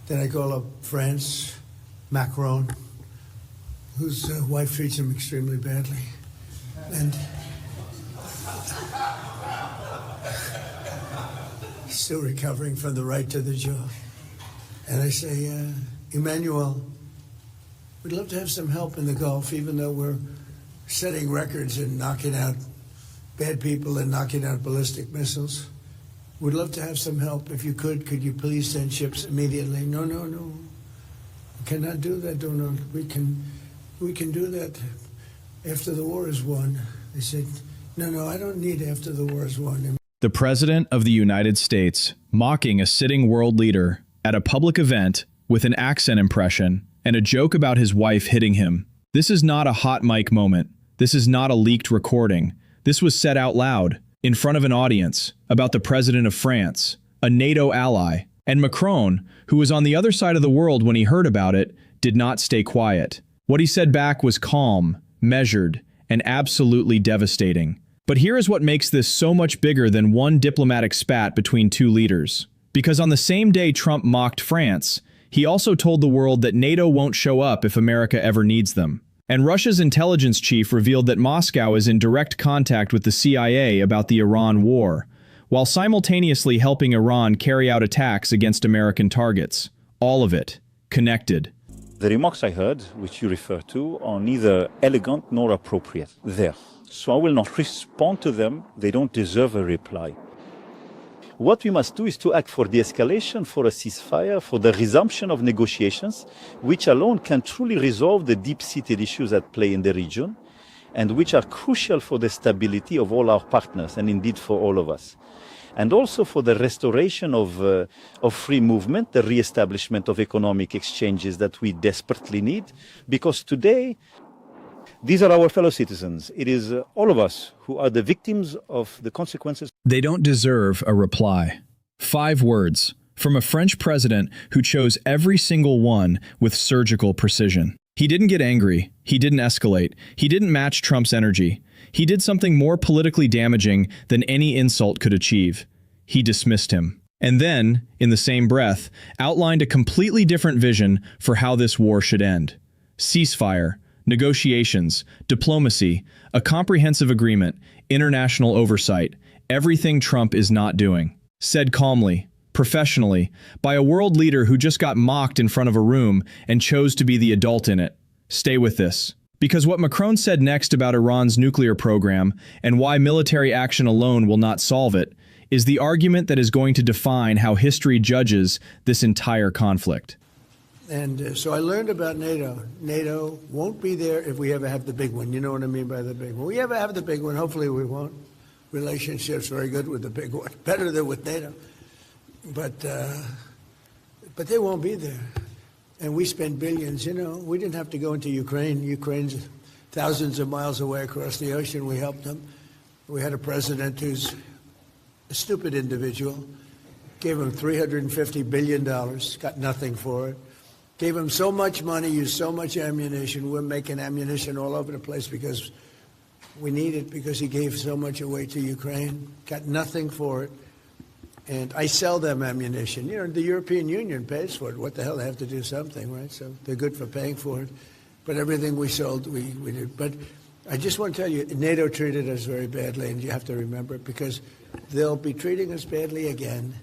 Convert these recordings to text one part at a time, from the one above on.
Then I call up France, Macron, whose wife treats him extremely badly. And he's still recovering from the right to the jaw. And I say, Emmanuel, we'd love to have some help in the Gulf, even though we're setting records and knocking out bad people and knocking out ballistic missiles. We'd love to have some help. If you could you please send ships immediately? No. We cannot do that, Donald. We can do that after the war is won. They said, no, I don't need after the war is won. The President of the United States mocking a sitting world leader at a public event with an accent impression and a joke about his wife hitting him. This is not a hot mic moment. This is not a leaked recording. This was said out loud, in front of an audience, about the President of France, a NATO ally, and Macron, who was on the other side of the world when he heard about it, did not stay quiet. What he said back was calm, measured, and absolutely devastating. But here is what makes this so much bigger than one diplomatic spat between two leaders. Because on the same day Trump mocked France, he also told the world that NATO won't show up if America ever needs them. And Russia's intelligence chief revealed that Moscow is in direct contact with the CIA about the Iran war, while simultaneously helping Iran carry out attacks against American targets. All of it connected. The remarks I heard, which you refer to, are neither elegant nor appropriate there. So I will not respond to them. They don't deserve a reply. What we must do is to act for de-escalation, for a ceasefire, for the resumption of negotiations, which alone can truly resolve the deep-seated issues at play in the region, and which are crucial for the stability of all our partners, and indeed for all of us. And also for the restoration of free movement, the re-establishment of economic exchanges that we desperately need, because today, these are our fellow citizens. It is all of us who are the victims of the consequences. They don't deserve a reply. 5 words from a French president who chose every single one with surgical precision. He didn't get angry. He didn't escalate. He didn't match Trump's energy. He did something more politically damaging than any insult could achieve. He dismissed him. And then, in the same breath, outlined a completely different vision for how this war should end. Ceasefire, negotiations, diplomacy, a comprehensive agreement, international oversight, everything Trump is not doing. Said calmly, professionally, by a world leader who just got mocked in front of a room and chose to be the adult in it. Stay with this. Because what Macron said next about Iran's nuclear program and why military action alone will not solve it is the argument that is going to define how history judges this entire conflict. And so I learned about NATO. NATO won't be there if we ever have the big one. You know what I mean by the big one. We ever have the big one, hopefully we won't. Relationship's very good with the big one, better than with NATO. But they won't be there. And we spend billions, you know. We didn't have to go into Ukraine. Ukraine's thousands of miles away across the ocean. We helped them. We had a president who's a stupid individual. Gave him $350 billion, got nothing for it. Gave him so much money, used so much ammunition. We're making ammunition all over the place because we need it, because he gave so much away to Ukraine. Got nothing for it. And I sell them ammunition. You know, the European Union pays for it. What the hell? They have to do something, right? So they're good for paying for it. But everything we sold, we did. But I just want to tell you, NATO treated us very badly, and you have to remember it, because they'll be treating us badly again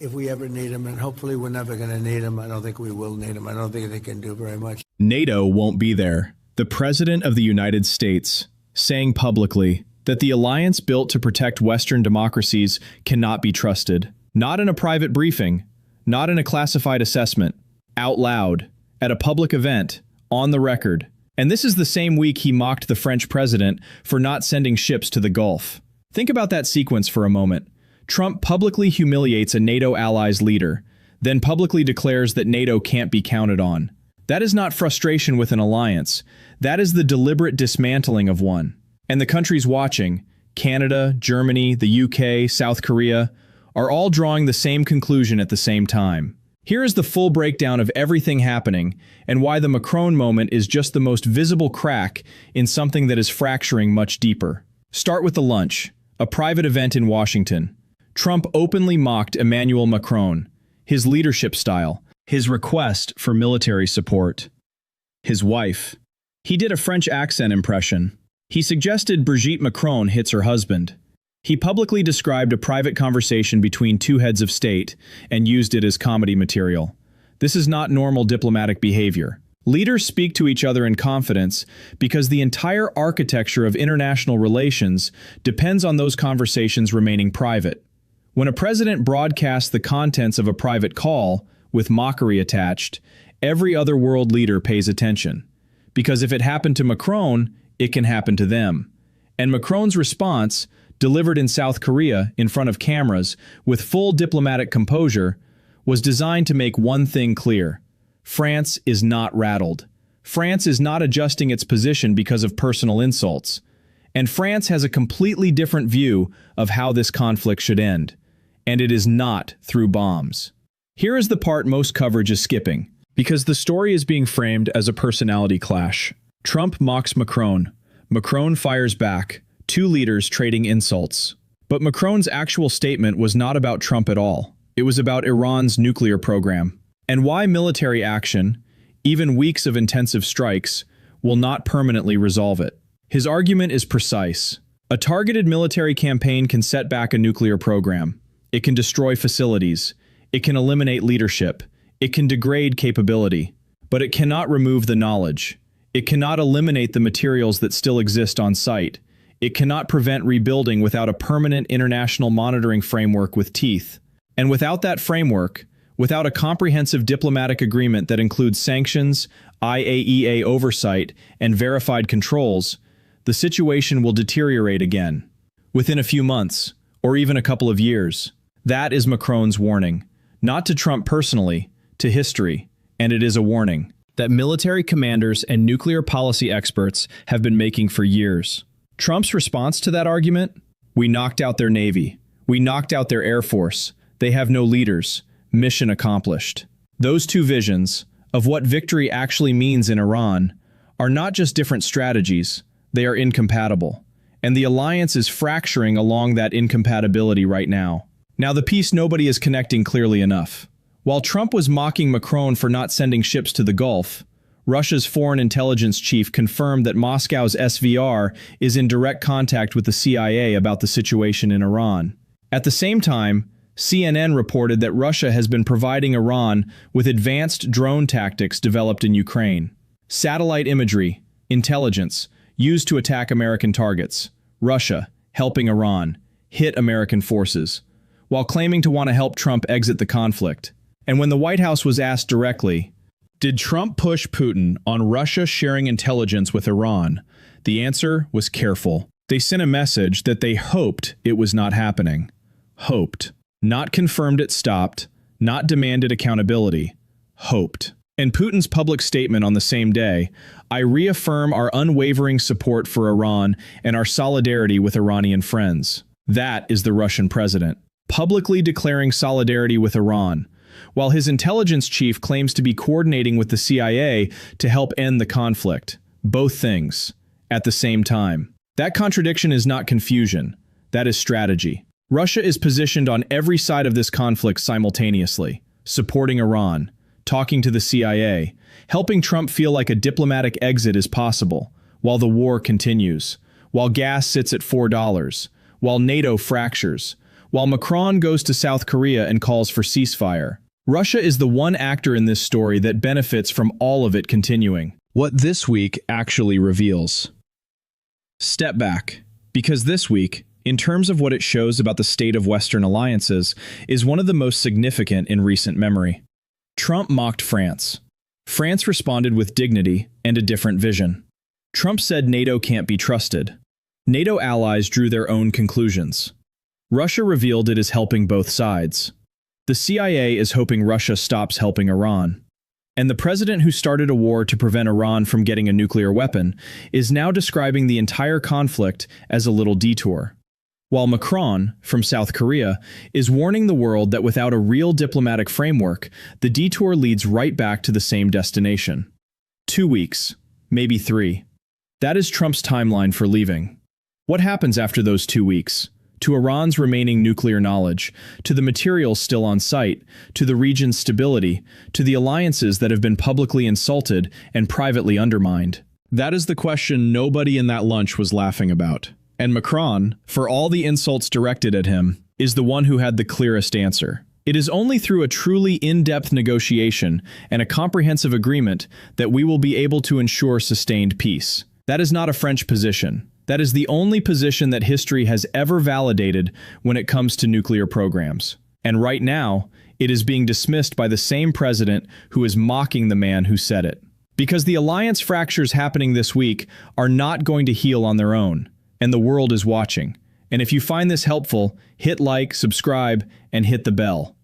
if we ever need them, and hopefully we're never going to need them. I don't think we will need them. I don't think they can do very much. NATO won't be there. The President of the United States saying publicly that the alliance built to protect Western democracies cannot be trusted. Not in a private briefing, not in a classified assessment, out loud, at a public event, on the record. And this is the same week he mocked the French president for not sending ships to the Gulf. Think about that sequence for a moment. Trump publicly humiliates a NATO ally's leader, then publicly declares that NATO can't be counted on. That is not frustration with an alliance. That is the deliberate dismantling of one. And the countries watching, Canada, Germany, the UK, South Korea, are all drawing the same conclusion at the same time. Here is the full breakdown of everything happening and why the Macron moment is just the most visible crack in something that is fracturing much deeper. Start with the lunch, a private event in Washington. Trump openly mocked Emmanuel Macron, his leadership style, His request for military support. His wife. He did a French accent impression. He suggested Brigitte Macron hits her husband. He publicly described a private conversation between two heads of state and used it as comedy material. This is not normal diplomatic behavior. Leaders speak to each other in confidence because the entire architecture of international relations depends on those conversations remaining private. When a president broadcasts the contents of a private call, with mockery attached, every other world leader pays attention. Because if it happened to Macron, it can happen to them. And Macron's response, delivered in South Korea in front of cameras with full diplomatic composure, was designed to make one thing clear. France is not rattled. France is not adjusting its position because of personal insults. And France has a completely different view of how this conflict should end. And it is not through bombs. Here is the part most coverage is skipping, because the story is being framed as a personality clash. Trump mocks Macron. Macron fires back, two leaders trading insults. But Macron's actual statement was not about Trump at all. It was about Iran's nuclear program, and why military action, even weeks of intensive strikes, will not permanently resolve it. His argument is precise. A targeted military campaign can set back a nuclear program. It can destroy facilities. It can eliminate leadership. It can degrade capability. But it cannot remove the knowledge. It cannot eliminate the materials that still exist on site. It cannot prevent rebuilding without a permanent international monitoring framework with teeth. And without that framework, without a comprehensive diplomatic agreement that includes sanctions, IAEA oversight, and verified controls, the situation will deteriorate again. Within a few months, or even a couple of years. That is Macron's warning. Not to Trump personally, to history. And it is a warning that military commanders and nuclear policy experts have been making for years. Trump's response to that argument? We knocked out their Navy. We knocked out their Air Force. They have no leaders. Mission accomplished. Those two visions, of what victory actually means in Iran, are not just different strategies, they are incompatible. And the alliance is fracturing along that incompatibility right now. Now, the piece nobody is connecting clearly enough. While Trump was mocking Macron for not sending ships to the Gulf, Russia's foreign intelligence chief confirmed that Moscow's SVR is in direct contact with the CIA about the situation in Iran. At the same time, CNN reported that Russia has been providing Iran with advanced drone tactics developed in Ukraine. Satellite imagery, intelligence, used to attack American targets. Russia, helping Iran, hit American forces, while claiming to want to help Trump exit the conflict. And when the White House was asked directly, did Trump push Putin on Russia sharing intelligence with Iran? The answer was careful. They sent a message that they hoped it was not happening. Hoped. Not confirmed it stopped, not demanded accountability. Hoped. In Putin's public statement on the same day, I reaffirm our unwavering support for Iran and our solidarity with Iranian friends. That is the Russian president, publicly declaring solidarity with Iran, while his intelligence chief claims to be coordinating with the CIA to help end the conflict. Both things, at the same time. That contradiction is not confusion. That is strategy. Russia is positioned on every side of this conflict simultaneously, supporting Iran, talking to the CIA, helping Trump feel like a diplomatic exit is possible, while the war continues, while gas sits at $4, while NATO fractures, while Macron goes to South Korea and calls for ceasefire. Russia is the one actor in this story that benefits from all of it continuing. What this week actually reveals. Step back, because this week, in terms of what it shows about the state of Western alliances, is one of the most significant in recent memory. Trump mocked France. France responded with dignity and a different vision. Trump said NATO can't be trusted. NATO allies drew their own conclusions. Russia revealed it is helping both sides. The CIA is hoping Russia stops helping Iran. And the president who started a war to prevent Iran from getting a nuclear weapon is now describing the entire conflict as a little detour. While Macron, from South Korea, is warning the world that without a real diplomatic framework, the detour leads right back to the same destination. 2 weeks, maybe 3. That is Trump's timeline for leaving. What happens after those 2 weeks? to Iran's remaining nuclear knowledge, to the materials still on site, to the region's stability, to the alliances that have been publicly insulted and privately undermined? That is the question nobody in that lunch was laughing about. And Macron, for all the insults directed at him, is the one who had the clearest answer. It is only through a truly in-depth negotiation and a comprehensive agreement that we will be able to ensure sustained peace. That is not a French position. That is the only position that history has ever validated when it comes to nuclear programs. And right now, it is being dismissed by the same president who is mocking the man who said it. Because the alliance fractures happening this week are not going to heal on their own, and the world is watching. And if you find this helpful, hit like, subscribe, and hit the bell.